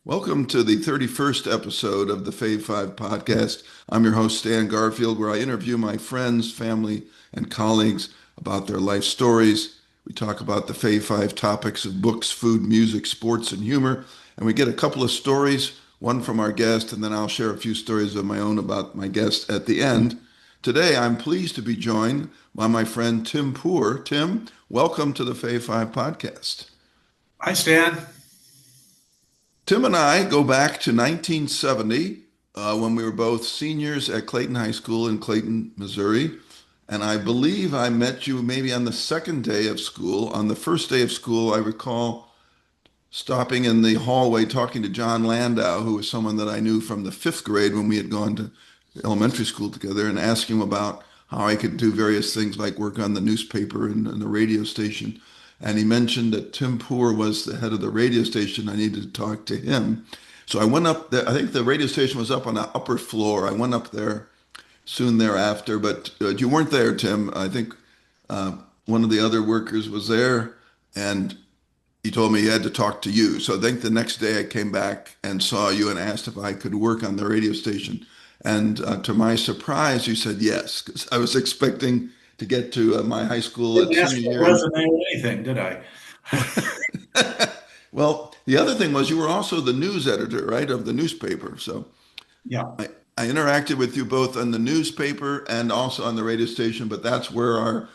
Welcome to the 31st episode of the Fave 5 podcast. I'm your host, Stan Garfield, where I interview my friends, family, and colleagues about their life stories. We talk about the Fave 5 topics of books, food, music, sports, and humor. And we get a couple of stories, one from our guest, and then I'll share a few stories of my own about my guest at the end. Today, I'm pleased to be joined by my friend Tim Poor. Tim, welcome to the Fave 5 podcast. Hi, Stan. Tim and I go back to 1970 when we were both seniors at Clayton High School in Clayton, Missouri. And I believe I met you maybe on the second day of school. On the first day of school, I recall stopping in the hallway talking to John Landau, who was someone that I knew from the fifth grade when we had gone to elementary school together, and asked him about how I could do various things like work on the newspaper and the radio station. And he mentioned that Tim Poor was the head of the radio station. I needed to talk to him. So I went up there. I think the radio station was up on the upper floor. I went up there soon thereafter, but you weren't there, Tim. I think one of the other workers was there, and he told me he had to talk to you. So I think the next day I came back and saw you and asked if I could work on the radio station. And to my surprise, you said yes, because I was expecting to get to my high school at Didn't ask senior for a year. resume or anything, did I? Well, the other thing was you were also the news editor, right, of the newspaper. So Yeah. I interacted with you both on the newspaper and also on the radio station, but that's where our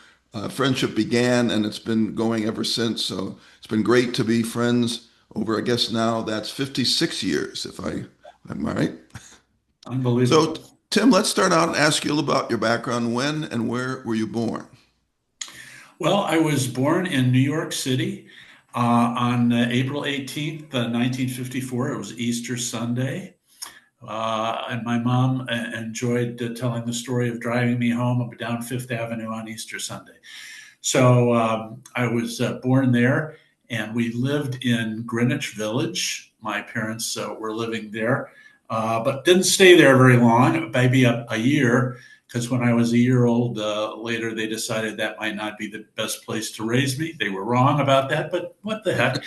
friendship began, and it's been going ever since. So it's been great to be friends over, I guess now that's 56 years, if am I right? So, Unbelievable. Tim, let's start out and ask you a little about your background. When and where were you born? Well, I was born in New York City on April 18th, 1954. It was Easter Sunday. And my mom enjoyed telling the story of driving me home up down Fifth Avenue on Easter Sunday. So I was born there, and we lived in Greenwich Village. My parents were living there, but didn't stay there very long, maybe a year, because when I was a year old, later they decided that might not be the best place to raise me. They were wrong about that, but what the heck.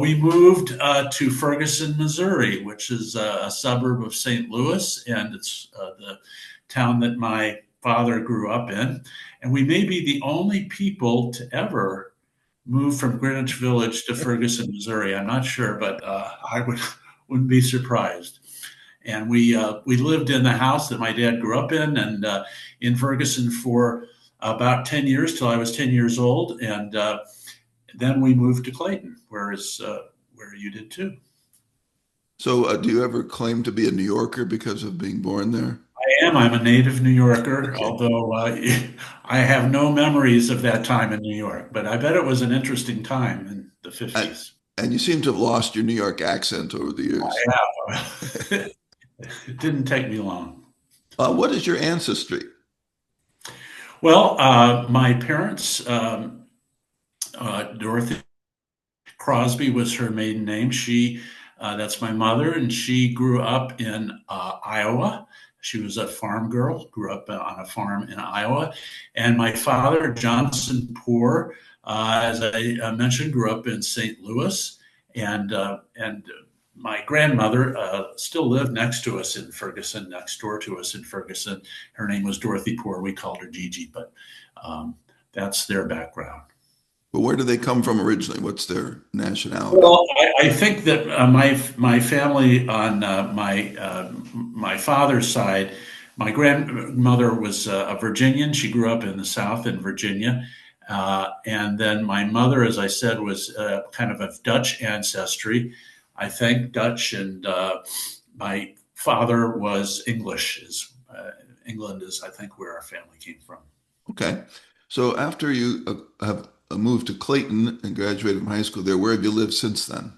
We moved to Ferguson, Missouri, which is a suburb of St. Louis, and it's the town that my father grew up in. And we may be the only people to ever move from Greenwich Village to Ferguson, Missouri. I'm not sure, but wouldn't be surprised. And we lived in the house that my dad grew up in, and in Ferguson for about 10 years till I was 10 years old, and then we moved to Clayton, where you did too. So, do you ever claim to be a New Yorker because of being born there? I am. I'm a native New Yorker, Okay. although I have no memories of that time in New York. But I bet it was an interesting time in the And, 50s. and you seem to have lost your New York accent over the years. I have. It didn't take me long. What is your ancestry? Well, my parents, Dorothy Crosby was her maiden name. That's my mother, and she grew up in Iowa. She was a farm girl, grew up on a farm in Iowa. And my father, Johnson Poor, as I mentioned, grew up in St. Louis. And my grandmother still lived next to us in Ferguson, next door to us in Ferguson. Her name was Dorothy Poor. We called her Gigi, but um, that's their background. But where do they come from originally? What's their nationality? Well, I think that my family on my father's side, my grandmother was a Virginian. She grew up in the South in Virginia, and then my mother, as I said, was kind of Dutch ancestry. I think Dutch, and my father was English. Is England is I think where our family came from. Okay. So, after you have moved to Clayton and graduated from high school there, where have you lived since then?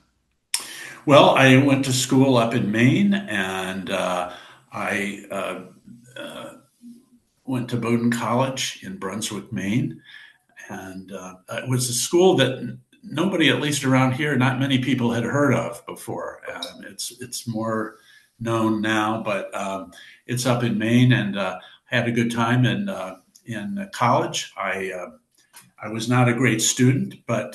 Well, I went to school up in Maine, and I went to Bowdoin College in Brunswick, Maine, and it was a school that nobody, at least around here, not many people had heard of before. It's more known now, but it's up in Maine, and had a good time in college. I was not a great student, but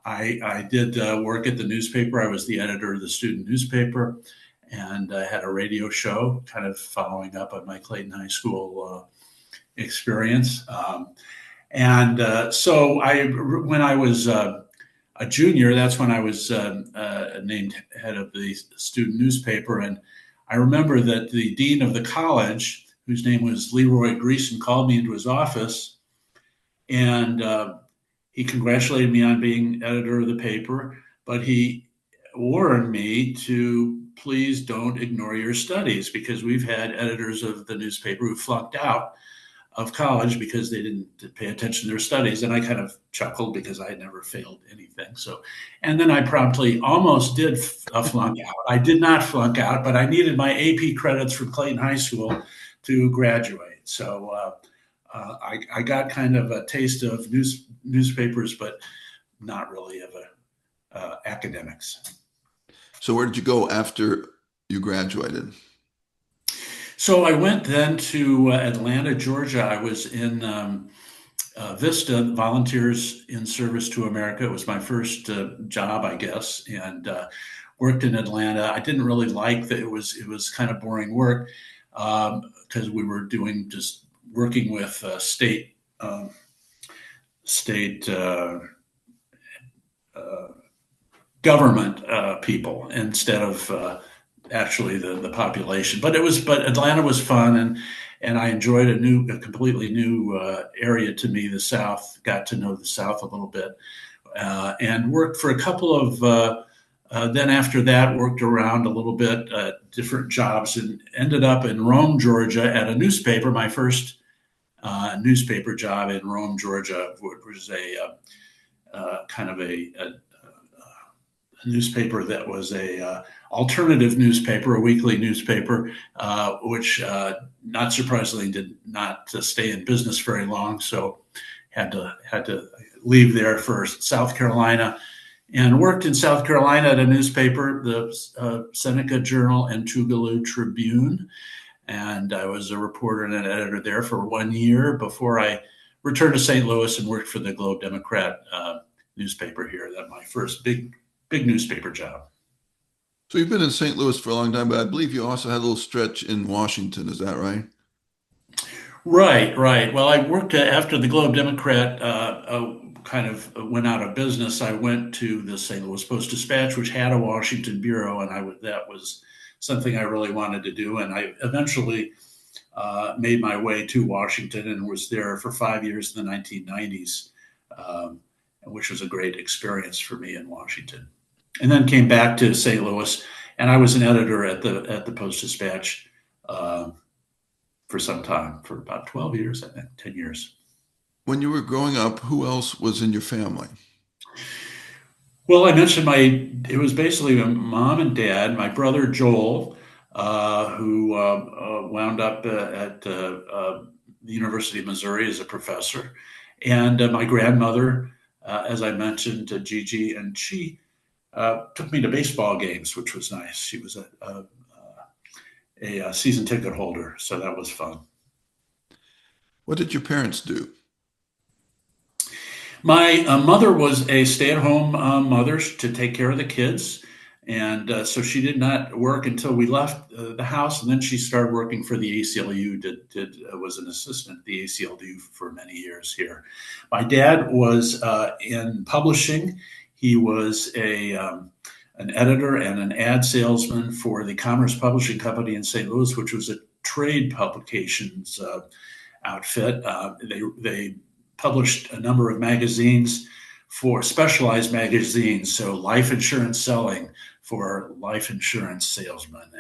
I did work at the newspaper. I was the editor of the student newspaper, and I had a radio show, kind of following up on my Clayton High School experience. When I was a junior, that's when I was named head of the student newspaper. And I remember that the dean of the college, whose name was Leroy Greason, called me into his office, and he congratulated me on being editor of the paper, but he warned me to please don't ignore your studies, because we've had editors of the newspaper who flunked out of college because they didn't pay attention to their studies. And I kind of chuckled because I had never failed anything. So, and then I promptly almost did flunk out. I did not flunk out, but I needed my AP credits from Clayton High School to graduate. So I got kind of a taste of newspapers, but not really of academics. So where did you go after you graduated? So I went then to Atlanta, Georgia. I was in Vista, Volunteers in Service to America. It was my first job, I guess, and worked in Atlanta. I didn't really like that. It was kind of boring work because we were just working with state government people instead of actually the population. But Atlanta was fun, and I enjoyed a completely new area to me, the South. Got to know the South a little bit, and worked for a couple of. Then after that, worked around a little bit, different jobs, and ended up in Rome, Georgia, at a newspaper. My first newspaper job in Rome, Georgia, which was a kind of a newspaper that was a alternative newspaper, a weekly newspaper, which not surprisingly did not stay in business very long. So had to leave there for South Carolina, and worked in South Carolina at a newspaper, the Seneca Journal and Tougaloo Tribune. And I was a reporter and an editor there for 1 year before I returned to St. Louis and worked for the Globe Democrat newspaper here. That my first big newspaper job. So you've been in St. Louis for a long time, but I believe you also had a little stretch in Washington. Is that right? Right, right. Well, I worked after the Globe Democrat kind of went out of business. I went to the St. Louis Post-Dispatch, which had a Washington bureau, and that was something I really wanted to do. And I eventually made my way to Washington and was there for 5 years in the 1990s, which was a great experience for me in Washington. And then came back to St. Louis, and I was an editor at the Post-Dispatch for some time, for about 12 years, I think, 10 years. When you were growing up, who else was in your family? Well, I mentioned it was basically my mom and dad, my brother Joel, who wound up at the University of Missouri as a professor, and my grandmother, as I mentioned, Gigi, and she took me to baseball games, which was nice. She was a season ticket holder, so that was fun. What did your parents do? My mother was a stay-at-home mother to take care of the kids, and so she did not work until we left the house, and then she started working for the ACLU. Was an assistant at the ACLU for many years here. My dad was in publishing. He was an editor and an ad salesman for the Commerce Publishing Company in St. Louis, which was a trade publications outfit. They published a number of magazines, for specialized magazines, so life insurance selling for life insurance salesmen,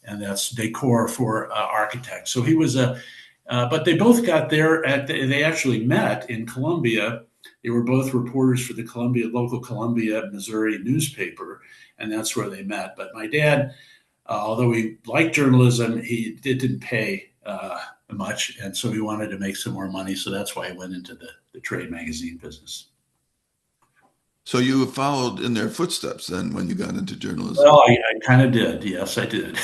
and that's decor for architects. So he was but they both got there they actually met in Columbia. They were both reporters for the local Columbia, Missouri newspaper, and that's where they met. But my dad, although he liked journalism, it didn't pay much, and so he wanted to make some more money. So that's why he went into the trade magazine business. So you followed in their footsteps then when you got into journalism. Well, I kind of did. Yes, I did.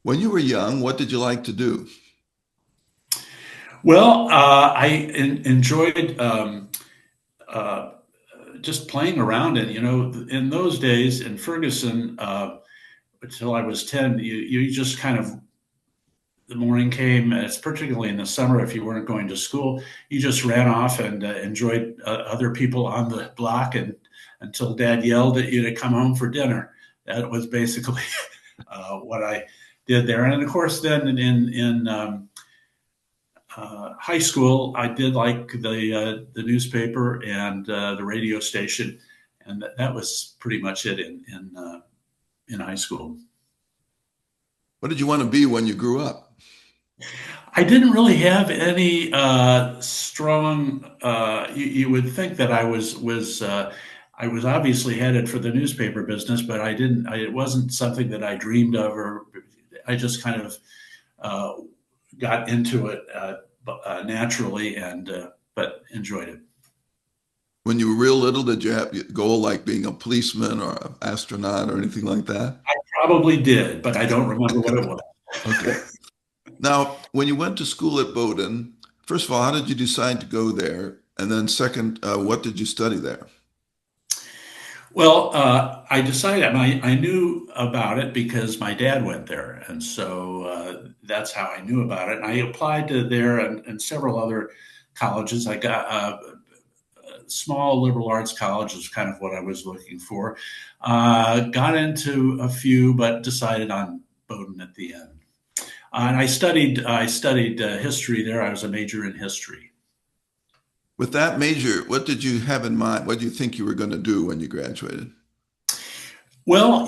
When you were young, what did you like to do? Well, I enjoyed just playing around. And, in those days in Ferguson, until I was 10, you just kind of, the morning came, it's particularly in the summer, if you weren't going to school, you just ran off and enjoyed other people on the block, and until dad yelled at you to come home for dinner. That was basically what I did there. And of course, then in high school, I did like the newspaper and the radio station, and that was pretty much it in high school. What did you want to be when you grew up? I didn't really have any strong. You would think that I was obviously headed for the newspaper business, but I didn't. It wasn't something that I dreamed of, or I just kind of uh, got into it naturally, and but enjoyed it. When you were real little, did you have a goal like being a policeman or an astronaut or anything like that? Probably did, but I don't remember what it was. Okay. Now, when you went to school at Bowdoin, first of all, how did you decide to go there? And then second, what did you study there? Well, I decided I knew about it because my dad went there, and so that's how I knew about it. And I applied to there and several other colleges. I got small liberal arts college is kind of what I was looking for. Got into a few, but decided on Bowdoin at the end. And I studied history there. I was a major in history. With that major, what did you have in mind? What do you think you were going to do when you graduated? Well,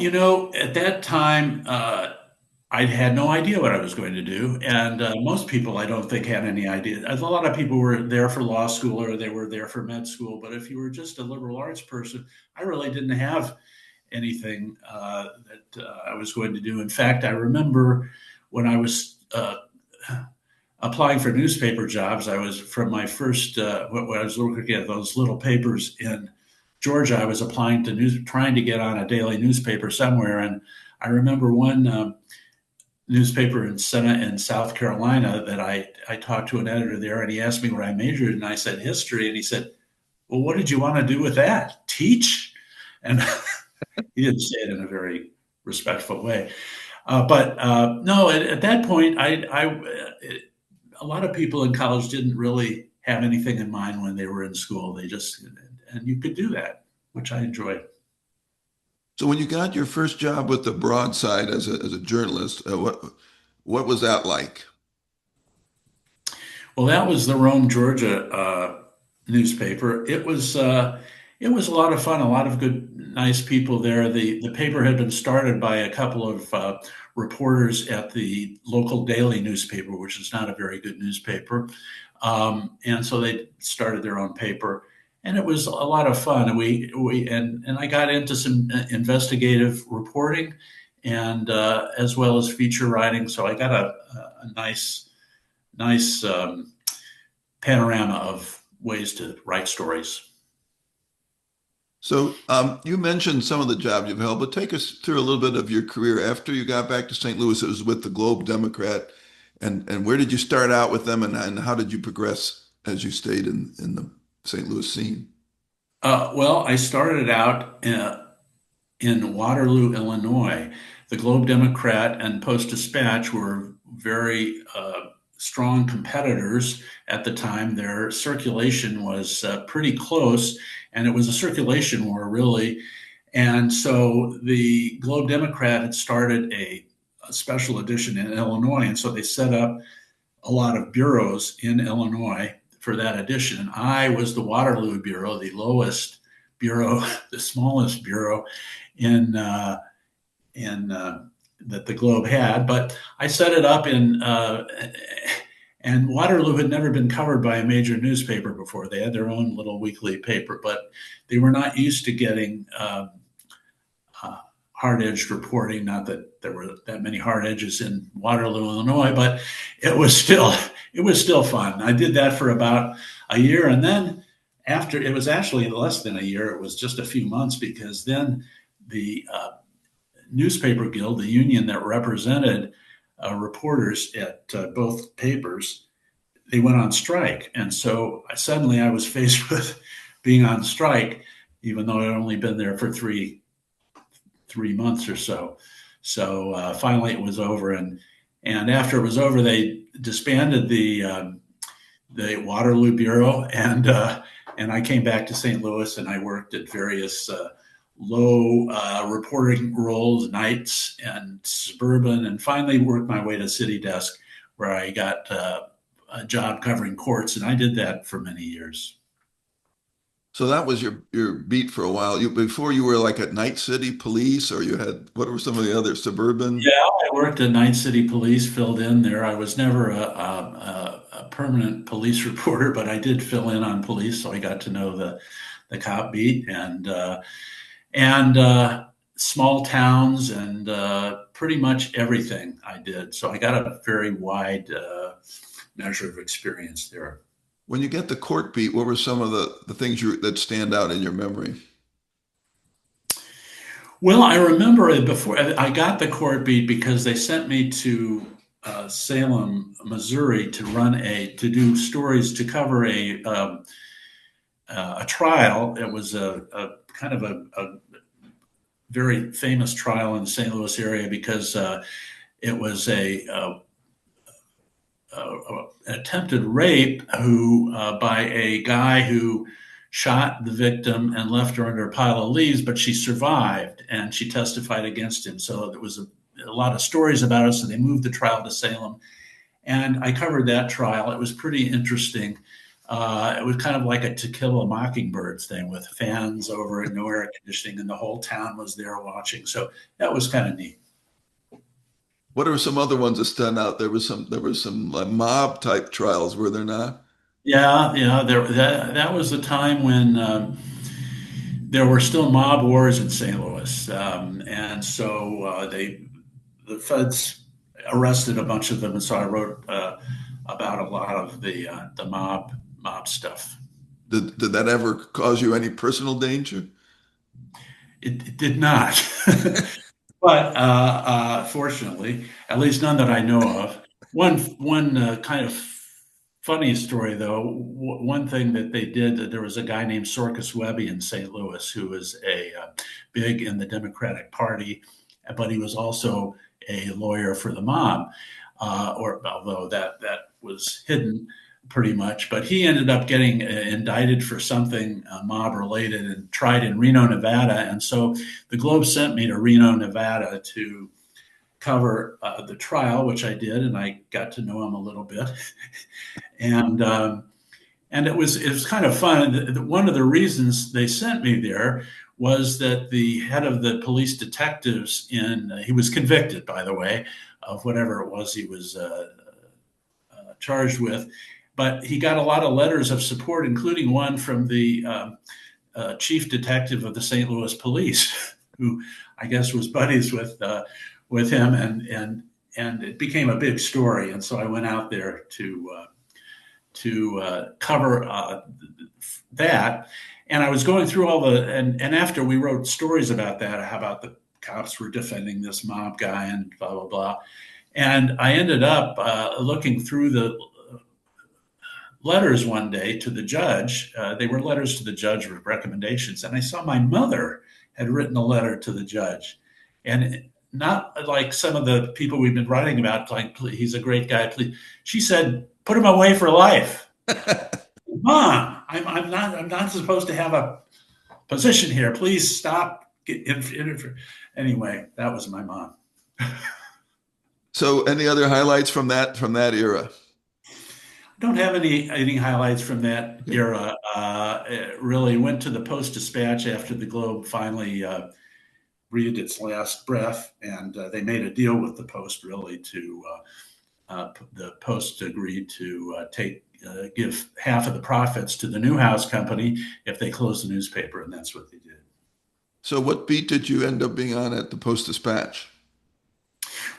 at that time, I had no idea what I was going to do, and most people, I don't think, had any idea. A lot of people were there for law school or they were there for med school, but if you were just a liberal arts person, I really didn't have anything that I was going to do. In fact, I remember when I was applying for newspaper jobs, I was from my first when I was looking at those little papers in Georgia. I was applying to trying to get on a daily newspaper somewhere, and I remember one newspaper in South Carolina that I talked to an editor there, and he asked me what I majored in, and I said history, and he said, "Well, what did you want to do with that? Teach?" And he didn't say it in a very respectful way. But no, at that point, a lot of people in college didn't really have anything in mind when they were in school. They just, and you could do that, which I enjoyed. So when you got your first job with the Broadside as a journalist, what was that like? Well, that was the Rome, Georgia newspaper. It was a lot of fun. A lot of good, nice people there. The paper had been started by a couple of reporters at the local daily newspaper, which is not a very good newspaper, and so they started their own paper. And it was a lot of fun. And I got into some investigative reporting, and as well as feature writing. So I got a nice panorama of ways to write stories. So you mentioned some of the jobs you've held, but take us through a little bit of your career after you got back to St. Louis. It was with the Globe Democrat, and where did you start out with them, and how did you progress as you stayed in the St. Louis scene? Well, I started out in Waterloo, Illinois. The Globe Democrat and Post Dispatch were very strong competitors at the time. Their circulation was pretty close, and it was a circulation war, really. And so the Globe Democrat had started a special edition in Illinois, and so they set up a lot of bureaus in Illinois for that edition. And I was the Waterloo Bureau, the lowest bureau, the smallest bureau in that the Globe had. But I set it up and Waterloo had never been covered by a major newspaper before. They had their own little weekly paper, but they were not used to getting uh, hard-edged reporting. Not that there were that many hard edges in Waterloo, Illinois, but it was still fun. I did that for about a year, and then after it was actually less than a year. It was just a few months because then the newspaper guild, the union that represented reporters at both papers, they went on strike, and so suddenly I was faced with being on strike. even though I'd only been there for three months or so. So finally, it was over, and after it was over, they disbanded the Waterloo Bureau, and I came back to St. Louis, and I worked at various low reporting roles, nights and suburban, and finally worked my way to city desk, where I got a job covering courts, and I did that for many years. So that was your beat for a while. You before you were like at Night City Police, or you had what were some of the other suburban? Yeah, I worked at Night City Police, filled in there. I was never a permanent police reporter, but I did fill in on police, so I got to know the cop beat and small towns and pretty much everything I did. So I got a very wide measure of experience there. When you get the court beat, what were some of the things that stand out in your memory? Well, I remember it before I got the court beat because they sent me to Salem, Missouri, to do stories to cover a trial. It was a kind of a very famous trial in the St. Louis area because it was an attempted rape by a guy who shot the victim and left her under a pile of leaves, but she survived and she testified against him. So there was a lot of stories about it. So they moved the trial to Salem, and I covered that trial. It was pretty interesting. It was kind of like a To Kill a Mockingbird thing with fans over and no air conditioning, and the whole town was there watching. So that was kind of neat. What are some other ones that stand out? There was some like mob type trials, were there not? Yeah, yeah. That was the time when there were still mob wars in St. Louis, and so the feds arrested a bunch of them, and so I wrote about a lot of the mob stuff. Did that ever cause you any personal danger? It did not, but fortunately, at least none that I know of. One kind of funny story, though. One thing that they did, there was a guy named Sorcus Webby in St. Louis who was a big in the Democratic Party, but he was also a lawyer for the mob, or although that was hidden pretty much. But he ended up getting indicted for something mob related and tried in Reno, Nevada. And so the Globe sent me to Reno, Nevada to cover the trial, which I did, and I got to know him a little bit. and it was kind of fun. One of the reasons they sent me there was that the head of the police detectives he was convicted, by the way, of whatever it was he was charged with, but he got a lot of letters of support, including one from the chief detective of the St. Louis Police, who I guess was buddies with him, and it became a big story. And so I went out there to cover that. And I was going through and after we wrote stories about that, how about the cops were defending this mob guy and blah, blah, blah. And I ended up looking through the letters one day to the judge. They were letters to the judge with recommendations. And I saw my mother had written a letter to the judge. And not like some of the people we've been writing about, like, he's a great guy. Please. She said, put him away for life. Mom, I'm not supposed to have a position here. Please stop. Anyway, that was my mom. So, any other highlights from that era? I don't have any highlights from that era. It really went to the Post-Dispatch after the Globe finally breathed its last breath, and they made a deal with the Post really to the Post agreed to give half of the profits to the Newhouse Company if they closed the newspaper, and that's what they did. So, what beat did you end up being on at the Post-Dispatch?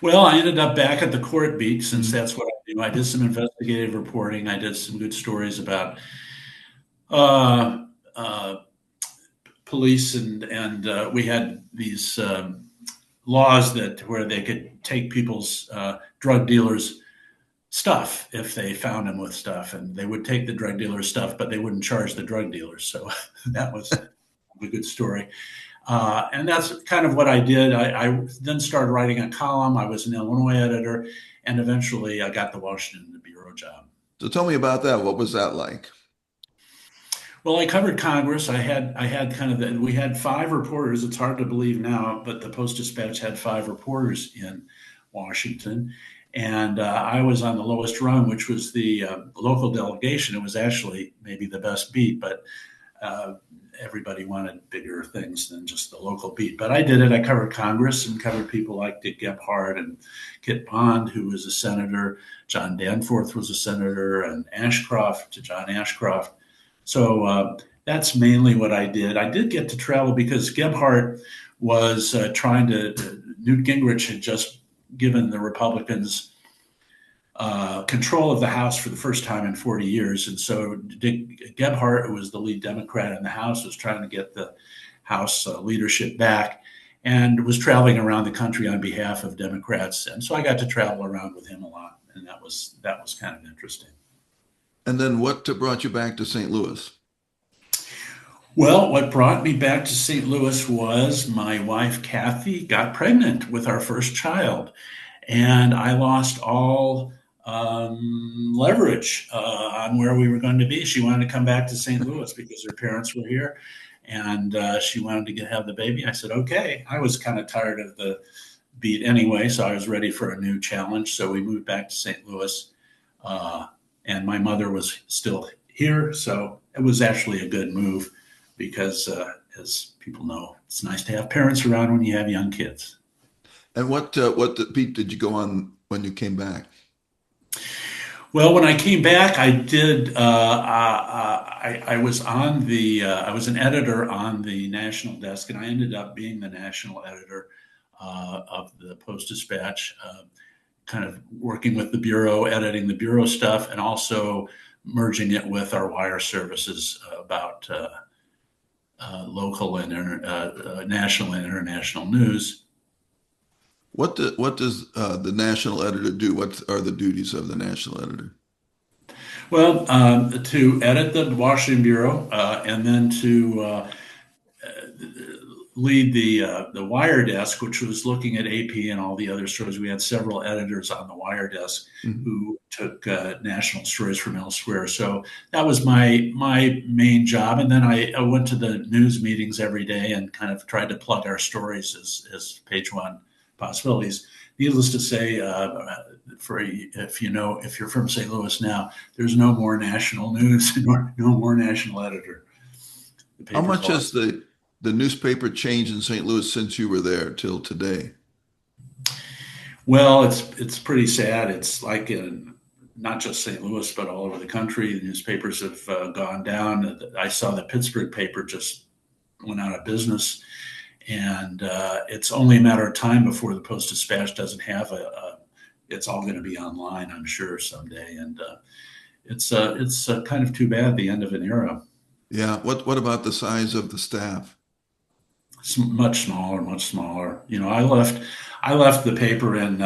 Well, I ended up back at the court beat since that's what I do. I did some investigative reporting. I did some good stories about uh, uh, police, and we had these laws where they could take people's drug dealers' stuff if they found them with stuff, and they would take the drug dealer's stuff, but they wouldn't charge the drug dealers. So that was a good story. And that's kind of what I did. I then started writing a column. I was an Illinois editor, and eventually I got the Washington bureau job. So tell me about that. What was that like? Well, I covered Congress. I had kind of we had five reporters. It's hard to believe now, but the Post-Dispatch had five reporters in Washington, and I was on the lowest rung, which was the local delegation. It was actually maybe the best beat, but uh, everybody wanted bigger things than just the local beat. But I did it. I covered Congress and covered people like Dick Gephardt and Kit Bond, who was a senator. John Danforth was a senator, and John Ashcroft. So that's mainly what I did. I did get to travel because Gebhardt was Newt Gingrich had just given the Republicans control of the House for the first time in 40 years. And so Gebhardt, who was the lead Democrat in the House, was trying to get the House leadership back and was traveling around the country on behalf of Democrats. And so I got to travel around with him a lot. And that was kind of interesting. And then what brought you back to St. Louis? Well, what brought me back to St. Louis was my wife, Kathy, got pregnant with our first child. And I lost all leverage on where we were going to be. She wanted to come back to St. Louis because her parents were here. And she wanted to have the baby. I said, okay. I was kind of tired of the beat anyway, so I was ready for a new challenge. So we moved back to St. Louis. And my mother was still here. So it was actually a good move because, as people know, it's nice to have parents around when you have young kids. And what beat did you go on when you came back? Well, when I came back, I did. I was I was an editor on the national desk, and I ended up being the national editor of the Post Dispatch, kind of working with the bureau, editing the bureau stuff, and also merging it with our wire services about local and national and international news. What does the national editor do? What are the duties of the national editor? Well, to edit the Washington bureau, and then to lead the wire desk, which was looking at AP and all the other stories. We had several editors on the wire desk Mhm. who took national stories from elsewhere. So that was my main job. And then I went to the news meetings every day and kind of tried to plug our stories as page one possibilities. Needless to say, if you're from St. Louis now, there's no more national news, no more national editor. The How paper's much has lost. the newspaper changed in St. Louis since you were there till today? Well, it's pretty sad. It's like in not just St. Louis, but all over the country. The newspapers have gone down. I saw the Pittsburgh paper just went out of business, and it's only a matter of time before the Post Dispatch doesn't have it's all going to be online, I'm sure, someday. And it's kind of too bad, the end of an era. Yeah. What about the size of the staff? It's much smaller, much smaller. I left the paper in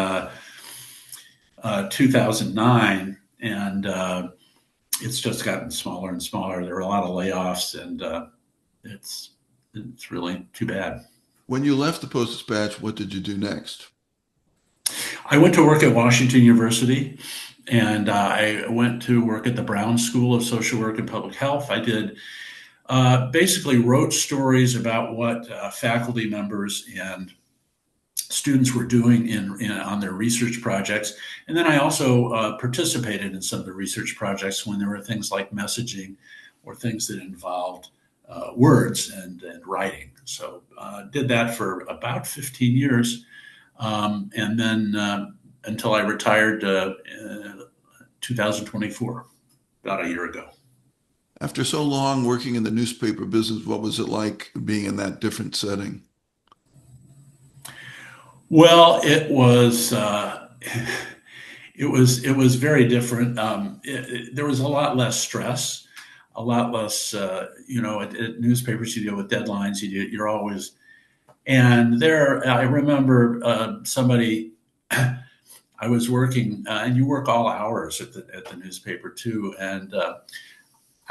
2009, and it's just gotten smaller and smaller. There are a lot of layoffs, and it's it's really too bad. When you left the Post Dispatch, what did you do next? I went to work at Washington University, and I went to work at the Brown School of Social Work and Public Health. I did basically wrote stories about what faculty members and students were doing on their research projects. And then I also participated in some of the research projects when there were things like messaging or things that involved words and writing. So did that for about 15 years. And then until I retired 2024, about a year ago. After so long working in the newspaper business, what was it like being in that different setting? Well, it was very different. There was a lot less stress, a lot less. At newspapers you deal with deadlines. You're always and there. I remember somebody. I was working, and you work all hours at the newspaper too, and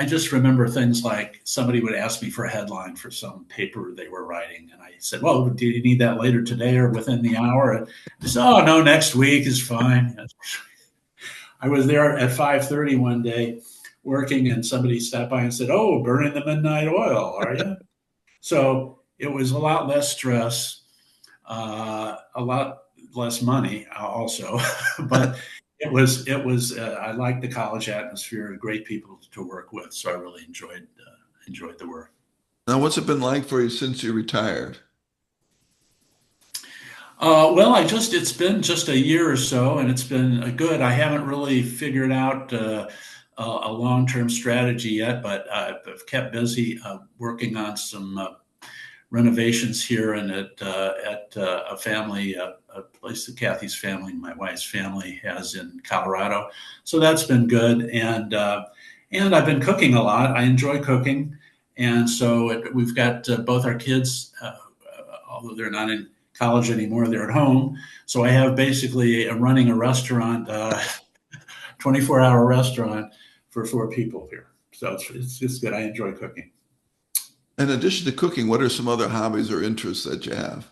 I just remember things like somebody would ask me for a headline for some paper they were writing, and I said, "Well, do you need that later today or within the hour?" And they said, "Oh no, next week is fine." I was there at 5:30 one day working, and somebody stopped by and said, "Oh, burning the midnight oil, are you?" So it was a lot less stress, a lot less money also, but I liked the college atmosphere, great people to work with, so I really enjoyed the work. Now, what's it been like for you since you retired? Well, it's been just a year or so, and it's been good. I haven't really figured out a long-term strategy yet, but I've kept busy working on some renovations here and at a family, a place that Kathy's family, my wife's family, has in Colorado. So that's been good, and I've been cooking a lot. I enjoy cooking, and so we've got both our kids, although they're not in college anymore, they're at home. So I have basically running a restaurant, 24-hour restaurant for four people here. So it's good. I enjoy cooking. In addition to cooking, what are some other hobbies or interests that you have?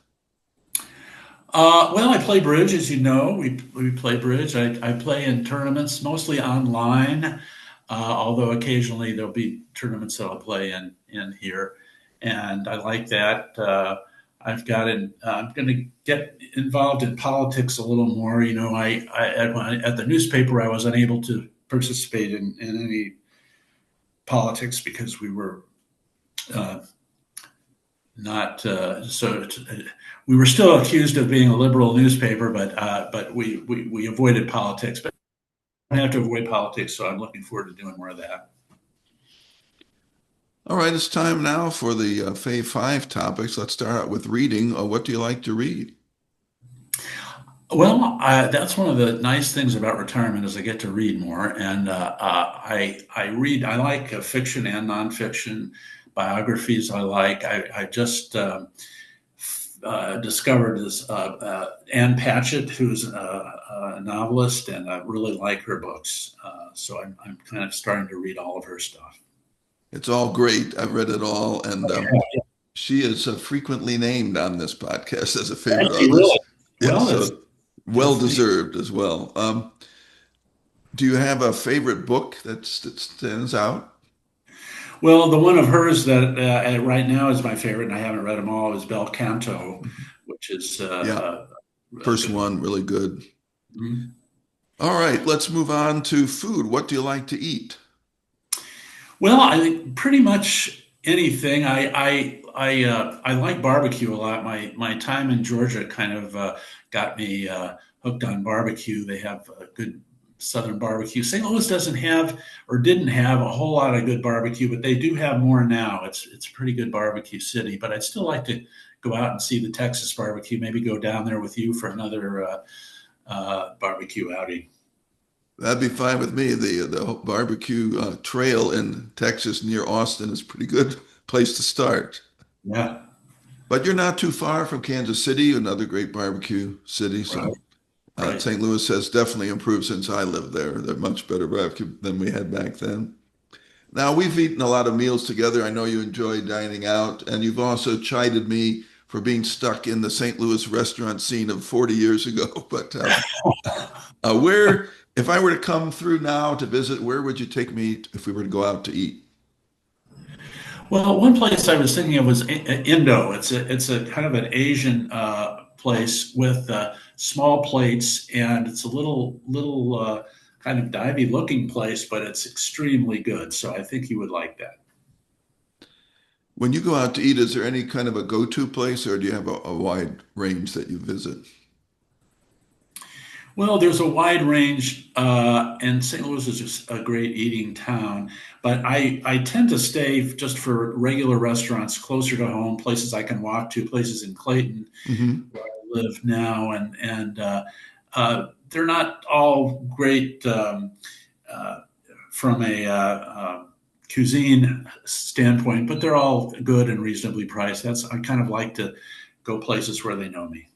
Well, I play bridge, as you know. We play bridge. I play in tournaments, mostly online, although occasionally there'll be tournaments that I'll play in here, and I like that. I'm going to get involved in politics a little more. You know, at the newspaper, I was unable to participate in any politics because we were uh, not we were still accused of being a liberal newspaper, but we avoided politics. But I have to avoid politics, so I'm looking forward to doing more of that. All right, it's time now for the Fave 5 topics. Let's start out with reading. What do you like to read? Well, that's one of the nice things about retirement is I get to read more, and I read. I like fiction and nonfiction biographies. I just discovered this Anne Patchett, who's a novelist, and I really like her books. So I'm kind of starting to read all of her stuff. It's all great. I've read it all, and Okay. she is frequently named on this podcast as a favorite Thank you. Really? author. Yes, Well, so well that's neat. deserved as well. Do you have a favorite book that stands out? Well, the one of hers that right now is my favorite, and I haven't read them all, is Bel Canto, which is Yeah, a first good one. one, really good. Mhm. All right, let's move on to food. What do you like to eat? Well, I think pretty much anything. I like barbecue a lot. My time in Georgia kind of got me hooked on barbecue. They have a good Southern barbecue. St. Louis doesn't have or didn't have a whole lot of good barbecue, but they do have more now. It's a pretty good barbecue city. But I'd still like to go out and see the Texas barbecue. Maybe go down there with you for another barbecue outing. That'd be fine with me. The barbecue trail in Texas near Austin is a pretty good place to start. Yeah, But you're not too far from Kansas City, another great barbecue city. right, So right. St. Louis has definitely improved since I lived there. They're much better barbecue than we had back then. Now, we've eaten a lot of meals together. I know you enjoy dining out, and you've also chided me for being stuck in the St. Louis restaurant scene of 40 years ago. But if I were to come through now to visit, where would you take me if we were to go out to eat? Well, one place I was thinking of was Indo. It's a kind of an Asian place with small plates, and it's a little kind of divey looking place, but it's extremely good. So I think you would like that. When you go out to eat, is there any kind of a go-to place, or do you have a wide range that you visit? Well, there's a wide range, and St. Louis is just a great eating town. But I tend to stay just for regular restaurants closer to home, places I can walk to, places in Clayton Hmm. where I live now, they're not all great from a cuisine standpoint, but they're all good and reasonably priced. That's I kind of like to go places where they know me.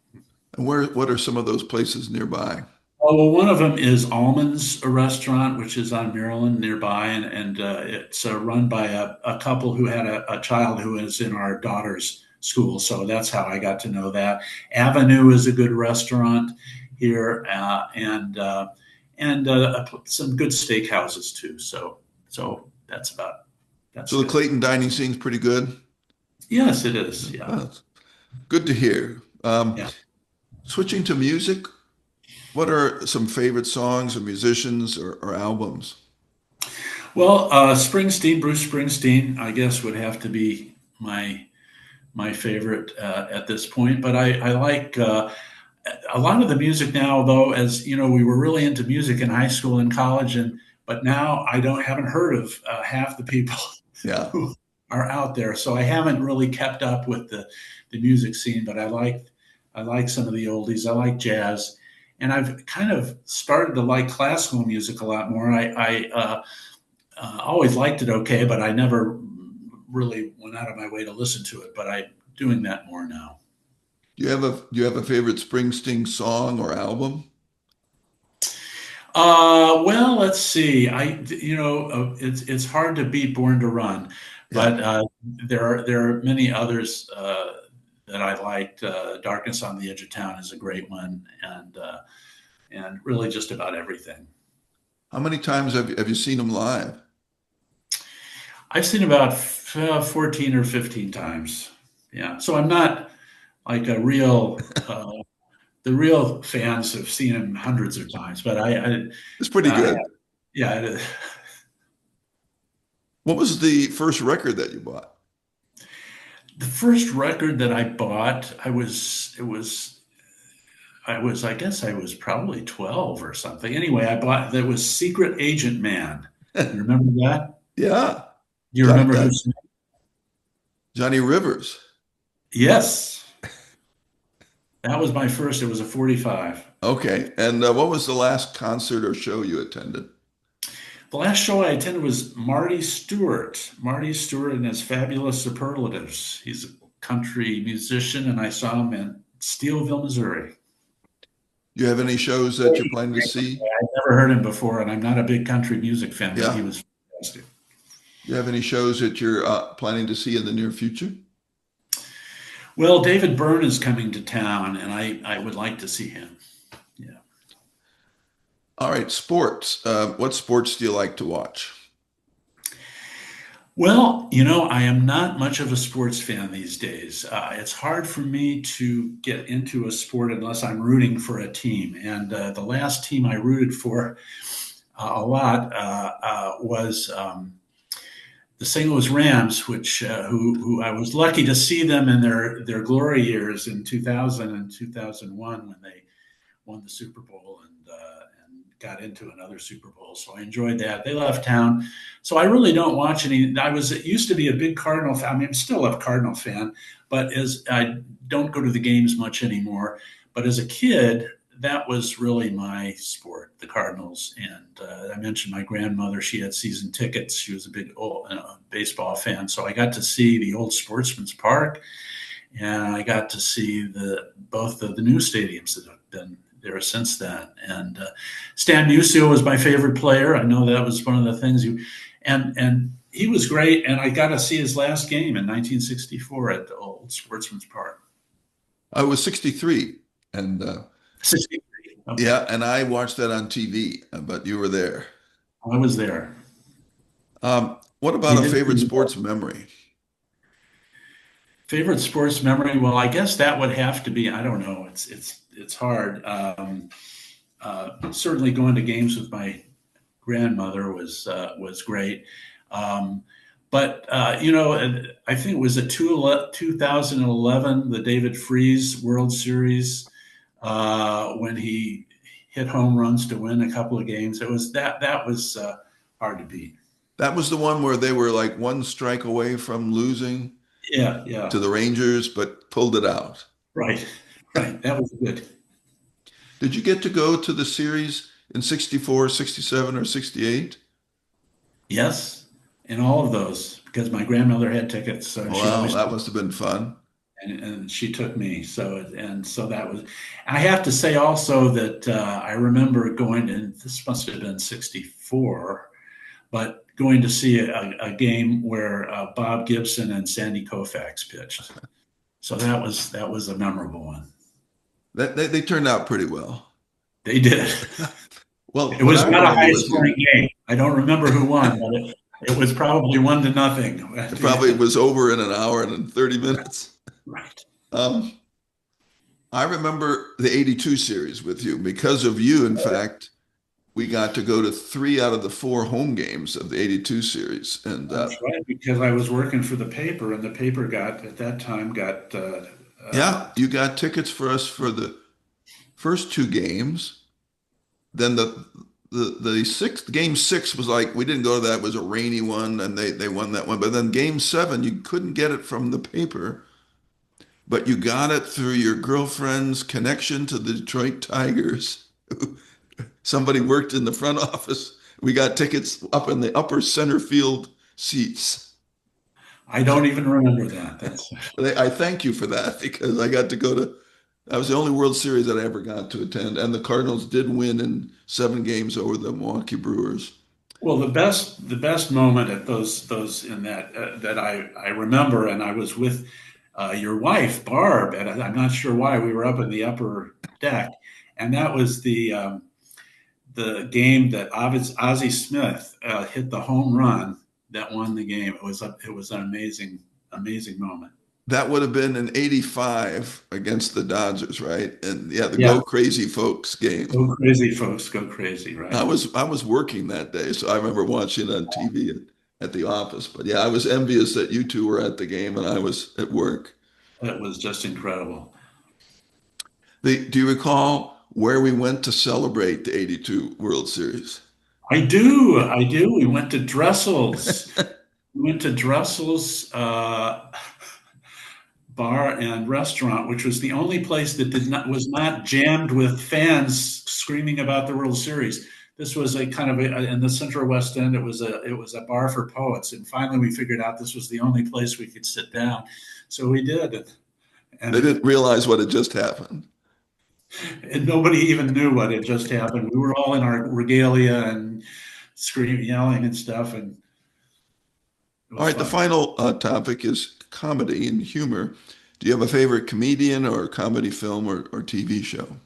And what are some of those places nearby? Oh, well, one of them is Almonds, a restaurant, which is on Maryland nearby, and it's run by a couple who had a child who is in our daughter's school. So that's how I got to know that. Avenue is a good restaurant here, and some good steakhouses too. So that's So the good. Clayton dining scene's pretty good. Yes, it is. Yeah, That's good to hear. yeah. Switching to music, what are some favorite songs or musicians or albums? Well, Bruce Springsteen, I guess would have to be my favorite at this point. But I like a lot of the music now, though. As you know, we were really into music in high school and college, and but now I don't haven't heard of half the people Yeah. who are out there. So I haven't really kept up with the music scene. But I like some of the oldies. I like jazz. And I've kind of started to like classical music a lot more. I always liked it okay, but I never really went out of my way to listen to it. But I'm doing that more now. Do you have a favorite Springsteen song or album? Well, let's see. It's hard to beat Born to Run, Yeah. but there are many others that I liked. Darkness on the Edge of Town is a great one, and really just about everything. How many times have you seen him live? I've seen about 14 or 15 times. Yeah, so I'm not like a real. The real fans have seen him hundreds of times, but It's pretty I good. yeah. What was the first record that you bought? The first record that I bought, I guess I was probably 12 or something. Anyway, I bought that was Secret Agent Man. You remember that? Yeah. Do you Johnny, remember who's Johnny Rivers. Yes, that was my first. It was a 45. Okay. And what was the last concert or show you attended? The last show I attended was Marty Stewart. Marty Stewart and his fabulous superlatives. He's a country musician, and I saw him in Steelville, Missouri. Do you have any shows that you're planning to see? I've never heard him before, and I'm not a big country music fan, but he Yeah. was fantastic. Do you have any shows that you're planning to see in the near future? Well, David Byrne is coming to town, and I would like to see him. Yeah. All right, sports. What sports do you like to watch? Well, I am not much of a sports fan these days. It's hard for me to get into a sport unless I'm rooting for a team. And the last team I rooted for a lot was the St. Louis Rams, which who I was lucky to see them in their glory years in 2000 and 2001 when they won the Super Bowl and got into another Super Bowl. So I enjoyed that. They left town, so I really don't watch any. Used to be a big Cardinal fan. I mean, I'm still a Cardinal fan, but as I don't go to the games much anymore. But as a kid, that was really my sport, the Cardinals. And I mentioned my grandmother; she had season tickets. She was a big baseball fan, so I got to see the old Sportsman's Park, and I got to see both of the new stadiums that have been there since then. And Stan Musial was my favorite player. I know that was one of the things and he was great. And I got to see his last game in 1964 at the old Sportsman's Park. I was 63, and 63. Okay, yeah, and I watched that on TV, but you were there. I was there. What You about a did favorite see sports memory? favorite sports memory? Well, I guess that would have to be. I don't know. It's hard. Certainly going to games with my grandmother was great. Um, but I think it was the 2011, the David Freese World Series, when he hit home runs to win a couple of games. It was that was hard to beat. That was the one where they were like one strike away from losing Yeah, yeah, to the Rangers, but pulled it out. right, right. That was good. Did you get to go to the series in 64, 67, or 68? Yes, in all of those because my grandmother had tickets, so she Wow, always that must have been fun. and she took me. So that was. I have to say also that I remember going, and this must have been '64, but going to see a game where Bob Gibson and Sandy Koufax pitched. So that was a memorable one. They turned out pretty well. They did. Well, It what was I not a remember high with you, scoring game. I don't remember who won, but it was probably 1-0 at it the probably end. was over in an hour and in 30 minutes. Right. Um, I remember the 82 series with you. Because of you, in fact, we got to go to three out of the four home games of the 82 series. And That's right, because I was working for the paper, and the paper got at that time got yeah, you got tickets for us for the first two games. Then the sixth game six was like we didn't go to that. It was a rainy one, and they won that one. But then game seven, you couldn't get it from the paper, but you got it through your girlfriend's connection to the Detroit Tigers. Somebody worked in the front office. We got tickets up in the upper center field seats. I don't even remember that. That's I thank you for that because I got to go to. That was the only World Series that I ever got to attend, and the Cardinals did win in seven games over the Milwaukee Brewers. well, the best moment at those in that I remember, and I was with your wife Barb, and I'm not sure why we were up in the upper deck, and that was the game that Ozzie Smith hit the home run that won the game. It was an amazing moment. That would have been in '85 against the Dodgers, right? And yeah, the Yeah, Go Crazy Folks game. go crazy, folks, go crazy, I right? was I was working that day, so I remember watching it on TV at the office. But yeah, I was envious that you two were at the game and I was at work. It was just incredible. Do you recall where we went to celebrate the '82 World Series? I do. We went to Dressel's. We went to Dressel's bar and restaurant, which was the only place that did not was not jammed with fans screaming about the World Series. This was a kind of in the Central West End. It was a bar for poets, and finally we figured out this was the only place we could sit down, so we did, They and didn't realize what had just happened. and nobody even knew what had just happened. We were all in our regalia and screaming, yelling, and stuff, and it All was right, the fun. final topic is comedy and humor. Do you have a favorite comedian or comedy film or TV show?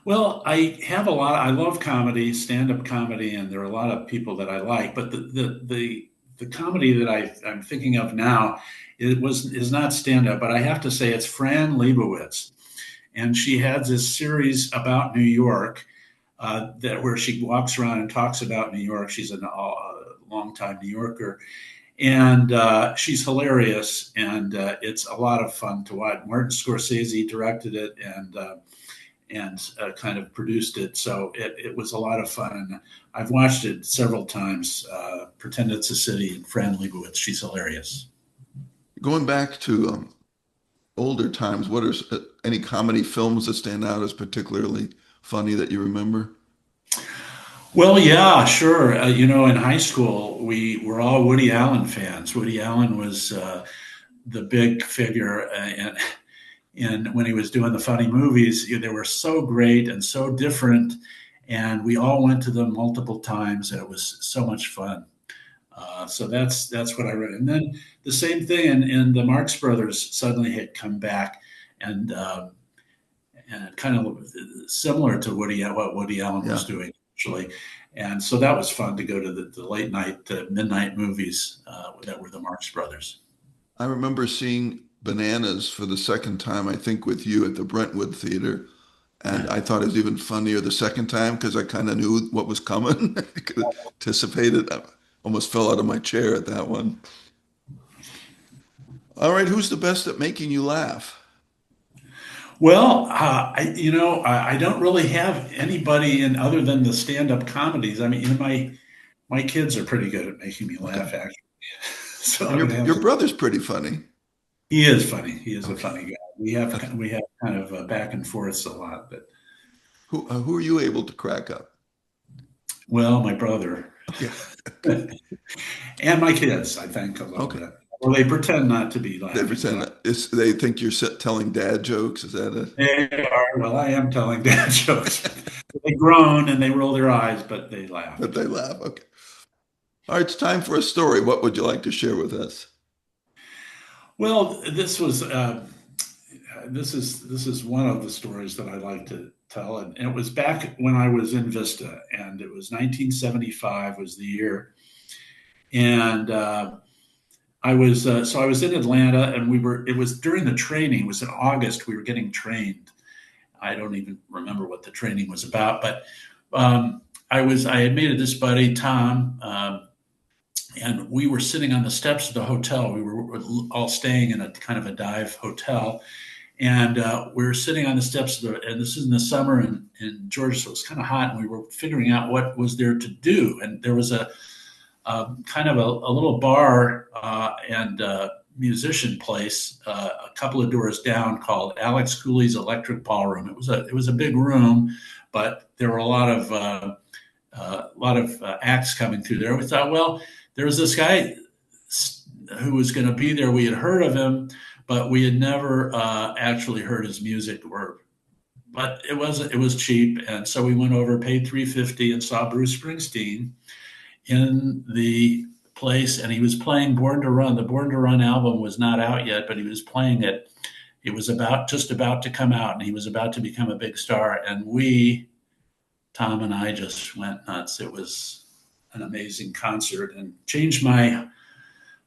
Well, I have a lot. I love comedy, stand-up comedy, and there are a lot of people that I like. But the comedy that I'm thinking of now is not stand-up, but I have to say it's Fran Lebowitz, and she had this series about New York that where she walks around and talks about New York. She's a longtime New Yorker, and she's hilarious, and it's a lot of fun to watch. Martin Scorsese directed it, and kind of produced it. So it was a lot of fun. And I've watched it several times. Pretend It's a City and Fran Lebowitz. She's hilarious. Going back to older times, what are any comedy films that stand out as particularly funny that you remember? Well, yeah, sure. In high school, we were all Woody Allen fans. Woody Allen was the big figure, and when he was doing the funny movies, they were so great and so different, and we all went to them multiple times, and it was so much fun. So that's what I read, and then the same thing, and the Marx Brothers suddenly had come back, and and kind of similar to what Woody Allen was Yeah, doing actually, and so that was fun to go to the late night, midnight movies that were the Marx Brothers. I remember seeing Bananas for the second time, I think with you at the Brentwood Theater. And I thought it was even funnier the second time because I kind of knew what was coming. I could anticipate it. I almost fell out of my chair at that one. All right, who's the best at making you laugh? Well, I don't really have anybody in other than the stand-up comedies. I mean, my kids are pretty good at making me Okay. laugh, actually. So And I would have your to. brother's pretty funny. He is funny. He is a Okay. funny guy. We have Okay. we have kind of back and forths a lot, but Who are you able to crack up? well, my brother Yeah. and my kids, I think a little Okay. bit. Well, they pretend not to be They laughing, pretend but that they think you're telling dad jokes. Is that it? they are. Well, I am telling dad jokes. They groan and they roll their eyes, but they But laughed. they laugh. Okay. All right, it's time for a story. What would you like to share with us? Well, this is one of the stories that I like to tell, and it was back when I was in Vista, and it was 1975 was the year, and I was in Atlanta, and we were. It was during the training. It was in August. We were getting trained. I don't even remember what the training was about, but I had made this buddy Tom. And we were sitting on the steps of the hotel. We were all staying in a kind of a dive hotel, and we were sitting on the steps of and this is in the summer in Georgia, so it was kind of hot, and we were figuring out what was there to do. And there was a kind of a little bar and musician place a couple of doors down called Alex Cooley's Electric Ballroom. It was a big room, but there were a lot of acts coming through there. We thought, well, there was this guy who was going to be there. We had heard of him, but we had never actually heard his music. But it was cheap, and so we went over, paid $3.50, and saw Bruce Springsteen in the place, and he was playing Born to Run. The Born to Run album was not out yet, but he was playing it. It was just about to come out, and he was about to become a big star. And Tom and I just went nuts. It was an amazing concert and changed my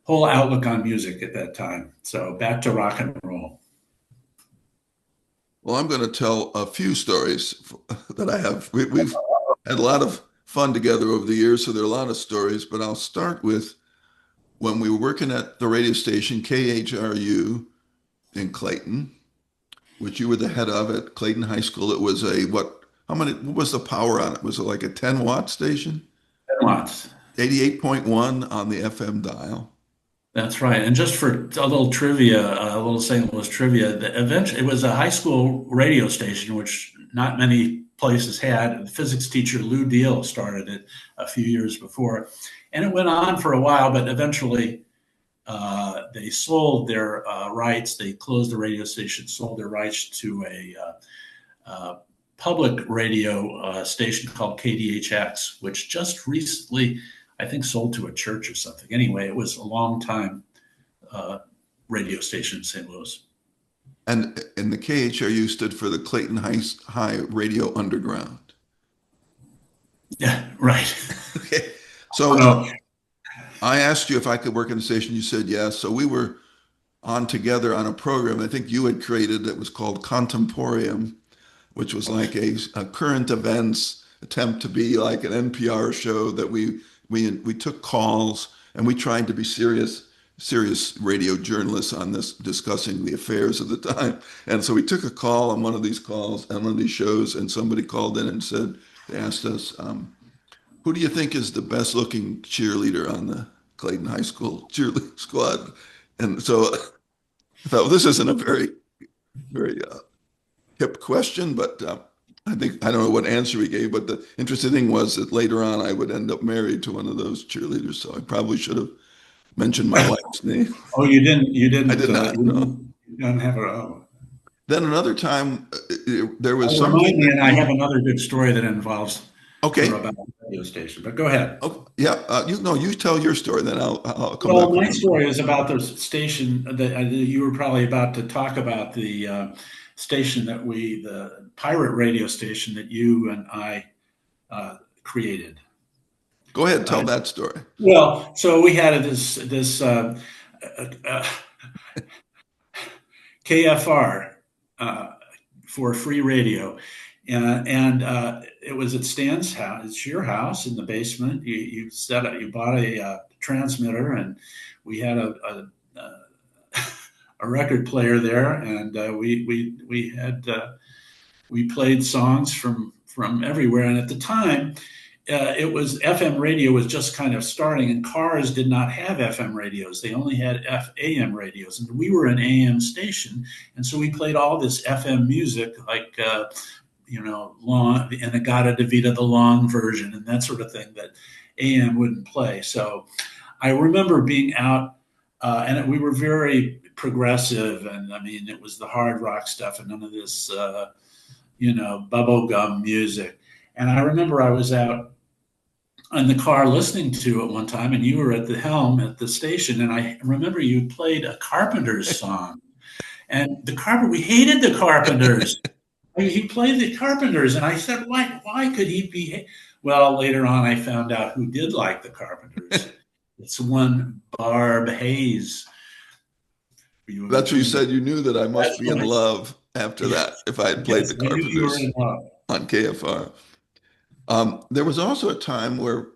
whole outlook on music at that time. So back to rock and roll. Well, I'm going to tell a few stories that I have. We've had a lot of fun together over the years, so there are a lot of stories, but I'll start with when we were working at the radio station KHRU in Clayton, which you were the head of at Clayton High School. It was what was the power on it? Was it like a 10-watt station? Lots. 88.1 on the FM dial. That's right. And just for a little trivia, a little St. Louis trivia, eventually it was a high school radio station, which not many places had. The physics teacher Lou Deal started it a few years before, and it went on for a while. But eventually, they sold their rights. They closed the radio station, sold their rights to a public radio station called KDHX, which just recently, I think, sold to a church or something. Anyway, it was a long time radio station in St. Louis. And the KHRU stood for the Clayton High Radio Underground. Yeah, right. Okay. So No, I asked you if I could work in the station. You said yes. So we were on together on a program I think you had created that was called Contemporium, which was like a current events attempt to be like an NPR show that we took calls and we tried to be serious radio journalists on this, discussing the affairs of the time. And so we took a call on one of these calls on one of these shows, and somebody called in and they asked us, who do you think is the best looking cheerleader on the Clayton High School cheerleading squad? And so I thought, well, this isn't a very hip question, but I don't know what answer we gave, but the interesting thing was that later on I would end up married to one of those cheerleaders. So I probably should have mentioned my wife's name. oh, you didn't. You I didn't. did not know. You don't have a. Oh. Then another time, there was Remind something me, that and I have another good story that involves okay. or about the radio station. But go ahead. Oh, yeah. You tell your story, then I'll come Well, back with my them. story is about the station that you were probably about to talk about, the station the pirate radio station that you and I created. Go ahead, tell Uh, that story. well, so we had this uh, KFR for free radio, and it was at Stan's house. It's your house in the basement. You bought a transmitter, and we had a record player there, and we played songs from everywhere. And at the time, it was FM radio was just kind of starting, and cars did not have FM radios. They only had AM radios, and we were an AM station, and so we played all this FM music, like long Inagata Devita, the long version, and that sort of thing that AM wouldn't play. So I remember being out We were very progressive, and I mean, it was the hard rock stuff, and none of this, bubblegum music. And I remember I was out in the car listening to it one time, and you were at the helm at the station, and I remember you played a Carpenters song, and we hated the Carpenters. He played the Carpenters, and I said, why could he be? Well, later on, I found out who did like the Carpenters. It's one Barb Hayes. You ever That's what you tuned in? said. You knew that I must That's be in when I, love after that if I had played yes, the I knew you were Carpenters in love. on KFR. There was also a time where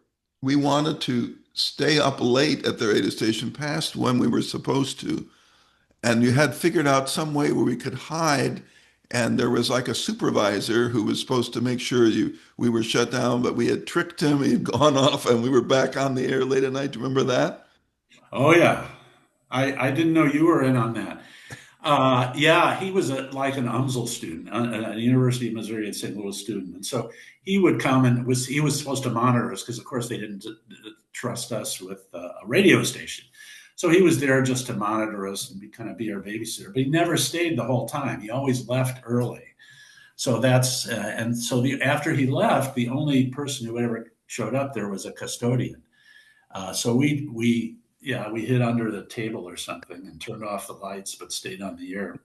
we wanted to stay up late at the radio station past when we were supposed to. And you had figured out some way where we could hide. And there was like a supervisor who was supposed to make sure we were shut down, but we had tricked him. He had gone off and we were back on the air late at night. Do you remember that? Oh yeah, I didn't know you were in on that. Yeah, he was like an UMSL student, a University of Missouri at St. Louis student, and so he would come and he was supposed to monitor us because, of course, they didn't trust us with a radio station. So he was there just to monitor us and kind of be our babysitter. But he never stayed the whole time. He always left early. So that's and so after he left, the only person who ever showed up there was a custodian. So we hid under the table or something and turned off the lights, but stayed on the air.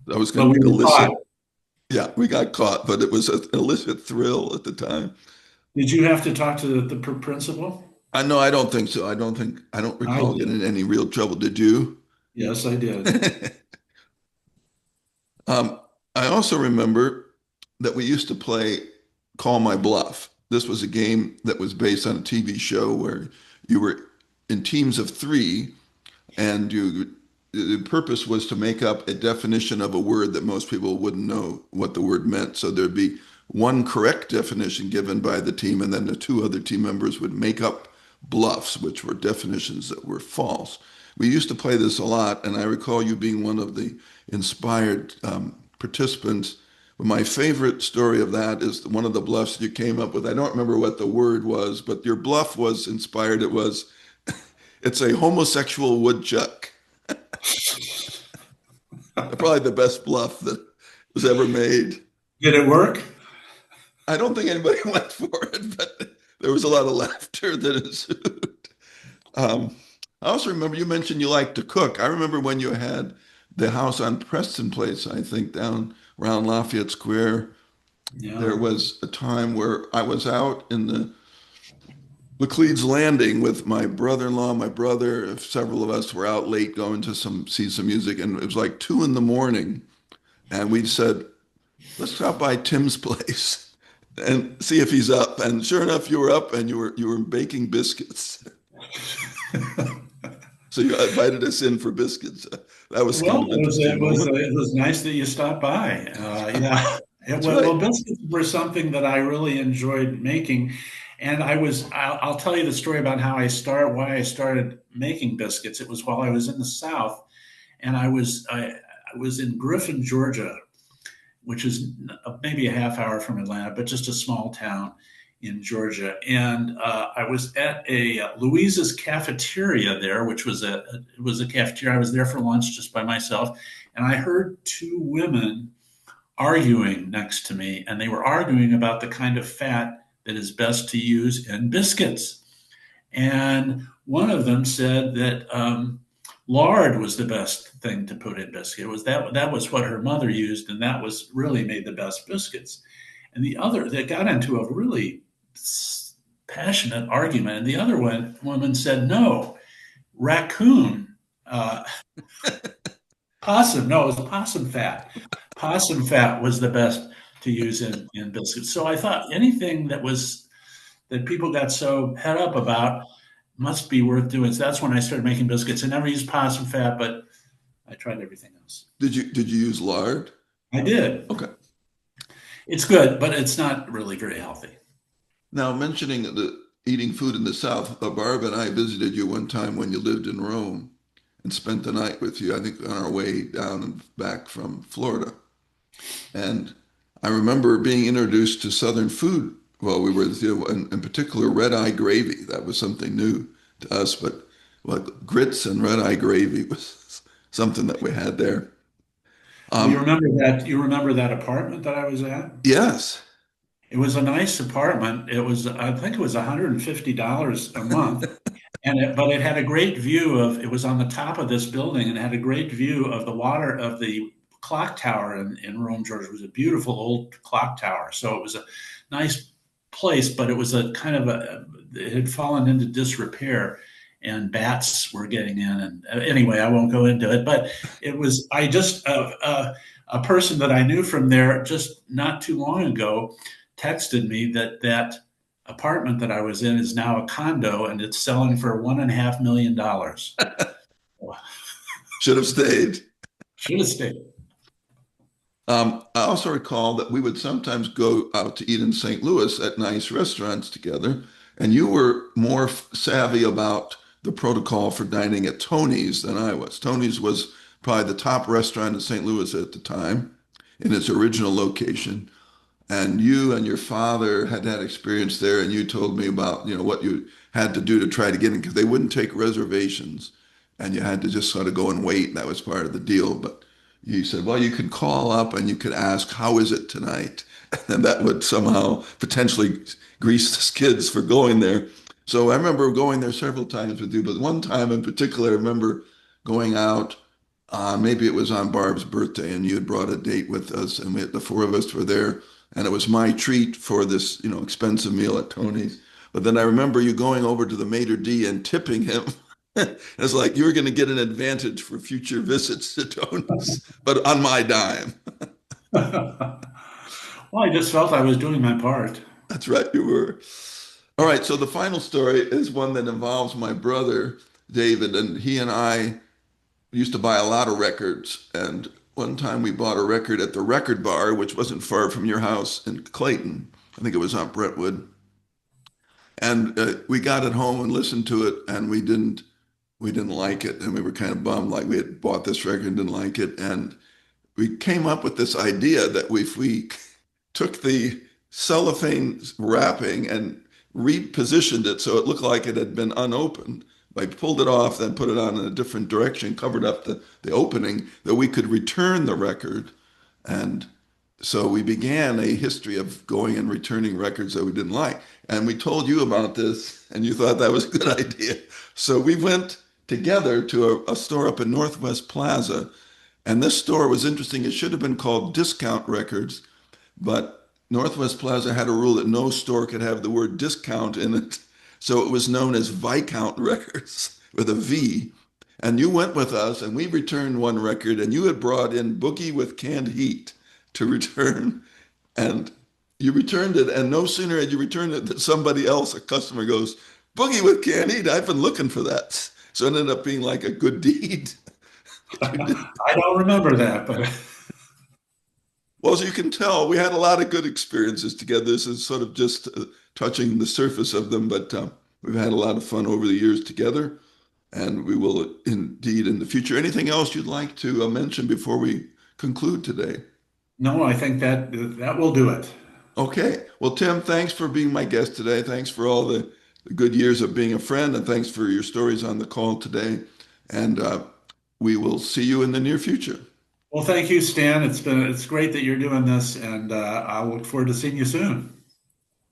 That was But going we to were caught. illicit. Yeah, we got caught, but it was an illicit thrill at the time. Did you have to talk to the principal? I know, I don't think so. I don't I recall getting did. in any real trouble. Did you? Yes, I did. Um, I also remember that we used to play Call My Bluff. This was a game that was based on a TV show where you were in teams of three, and the purpose was to make up a definition of a word that most people wouldn't know what the word meant. So there'd be one correct definition given by the team, and then the two other team members would make up bluffs, which were definitions that were false. We used to play this a lot, and I recall you being one of the inspired participants. But my favorite story of that is one of the bluffs you came up with. I don't remember what the word was, but your bluff was inspired. It's a homosexual woodchuck. Probably the best bluff that was ever made. Did it work? I don't think anybody went for it, but there was a lot of laughter that ensued. Um, I also remember you mentioned you like to cook. I remember when you had the house on Preston Place, I think, down around Lafayette Square. There Yeah. was a time where I was out in the Laclede's Landing with my brother-in-law, my brother, several of us were out late going to see some music, and it was like 2 in the morning, and we said, let's stop by Tim's place and see if he's up. And sure enough, you were up and you were baking biscuits. So you invited us in for biscuits. That was kind Well, of an interesting moment. it was nice that you stopped by. Yeah. That's right. Well, biscuits were something that I really enjoyed making, and I'll tell you the story about why I started making biscuits. It was while I was in the South, and I was in Griffin, Georgia, which is maybe a half hour from Atlanta, but just a small town in Georgia. And I was at a Louise's cafeteria there, which was it was a cafeteria. I was there for lunch just by myself, and I heard two women arguing next to me, and they were arguing about the kind of fat that is best to use in biscuits. And one of them said that lard was the best thing to put in biscuit. It was that was what her mother used, and that was really made the best biscuits. And the other, they got into a really passionate argument, and the other woman said, "No, raccoon, uh, possum. No, it was possum fat. Possum fat was the best to use in biscuits." So I thought anything that people got so head up about must be worth doing. So that's when I started making biscuits. I never used possum fat, but I tried everything else. Did you use lard? I did. Okay. It's good, but it's not really very healthy. Now mentioning the eating food in the South, Barb and I visited you one time when you lived in Rome and spent the night with you, I think on our way down and back from Florida. And I remember being introduced to Southern food while we were there, in particular red eye gravy. That was something new to us, but What grits and red eye gravy was something that we had there. Well, you Um, remember that you remember that apartment that I was at? yes. It was a nice apartment. It was, I think it was $150 a month. But it had a great view of, it was on the top of this building and had a great view of the water of the clock tower in Rome, Georgia. It was a beautiful old clock tower. So it was a nice place, but it was a kind of it had fallen into disrepair and bats were getting in. And anyway, I won't go into it, but a person that I knew from there just not too long ago texted me that apartment that I was in is now a condo and it's selling for $1.5 million. Should have stayed. Should have stayed. I also recall that we would sometimes go out to eat in St. Louis at nice restaurants together, and you were more savvy about the protocol for dining at Tony's than I was. Tony's was probably the top restaurant in St. Louis at the time in its original location. And you and your father had had experience there, and you told me about, what you had to do to try to get in because they wouldn't take reservations, and you had to just sort of go and wait, and that was part of the deal. But you said, well, you could call up and you could ask, how is it tonight? And that would somehow potentially grease the skids for going there. So I remember going there several times with you, but one time in particular, I remember going out. Maybe it was on Barb's birthday, and you had brought a date with us, and the four of us were there, and it was my treat for this, expensive meal at Tony's. But then I remember you going over to the maitre d' and tipping him. It's like you were going to get an advantage for future visits to Tony's, but on my dime. Well, I just felt I was doing my part. That's right, you were. All right, so the final story is one that involves my brother, David, and he and I used to buy a lot of records. And one time we bought a record at the Record Bar, which wasn't far from your house in Clayton. I think it was on Brentwood. And we got it home and listened to it, and we didn't like it, and we were kind of bummed, like we had bought this record and didn't like it. And we came up with this idea that if we took the cellophane wrapping and repositioned it so it looked like it had been unopened. I pulled it off, then put it on in a different direction, covered up the opening, that we could return the record. And so we began a history of going and returning records that we didn't like. And we told you about this, and you thought that was a good idea. So we went together to a store up in Northwest Plaza. And this store was interesting. It should have been called Discount Records, but Northwest Plaza had a rule that no store could have the word discount in it. So it was known as Viscount Records with a V. And you went with us and we returned one record, and you had brought in Boogie with Canned Heat to return. And you returned it, and no sooner had you returned it than somebody else, a customer, goes, Boogie with Canned Heat. I've been looking for that. So it ended up being like a good deed. You did. I don't remember that, but Well, as you can tell, we had a lot of good experiences together. This is sort of just touching the surface of them, but we've had a lot of fun over the years together, and we will indeed in the future. Anything else you'd like to mention before we conclude today? no, I think that will do it. Okay. Well, Tim, thanks for being my guest today. Thanks for all the good years of being a friend, and thanks for your stories on the call today. And we will see you in the near future. Well, thank you, Stan. It's great that you're doing this, and I'll look forward to seeing you soon.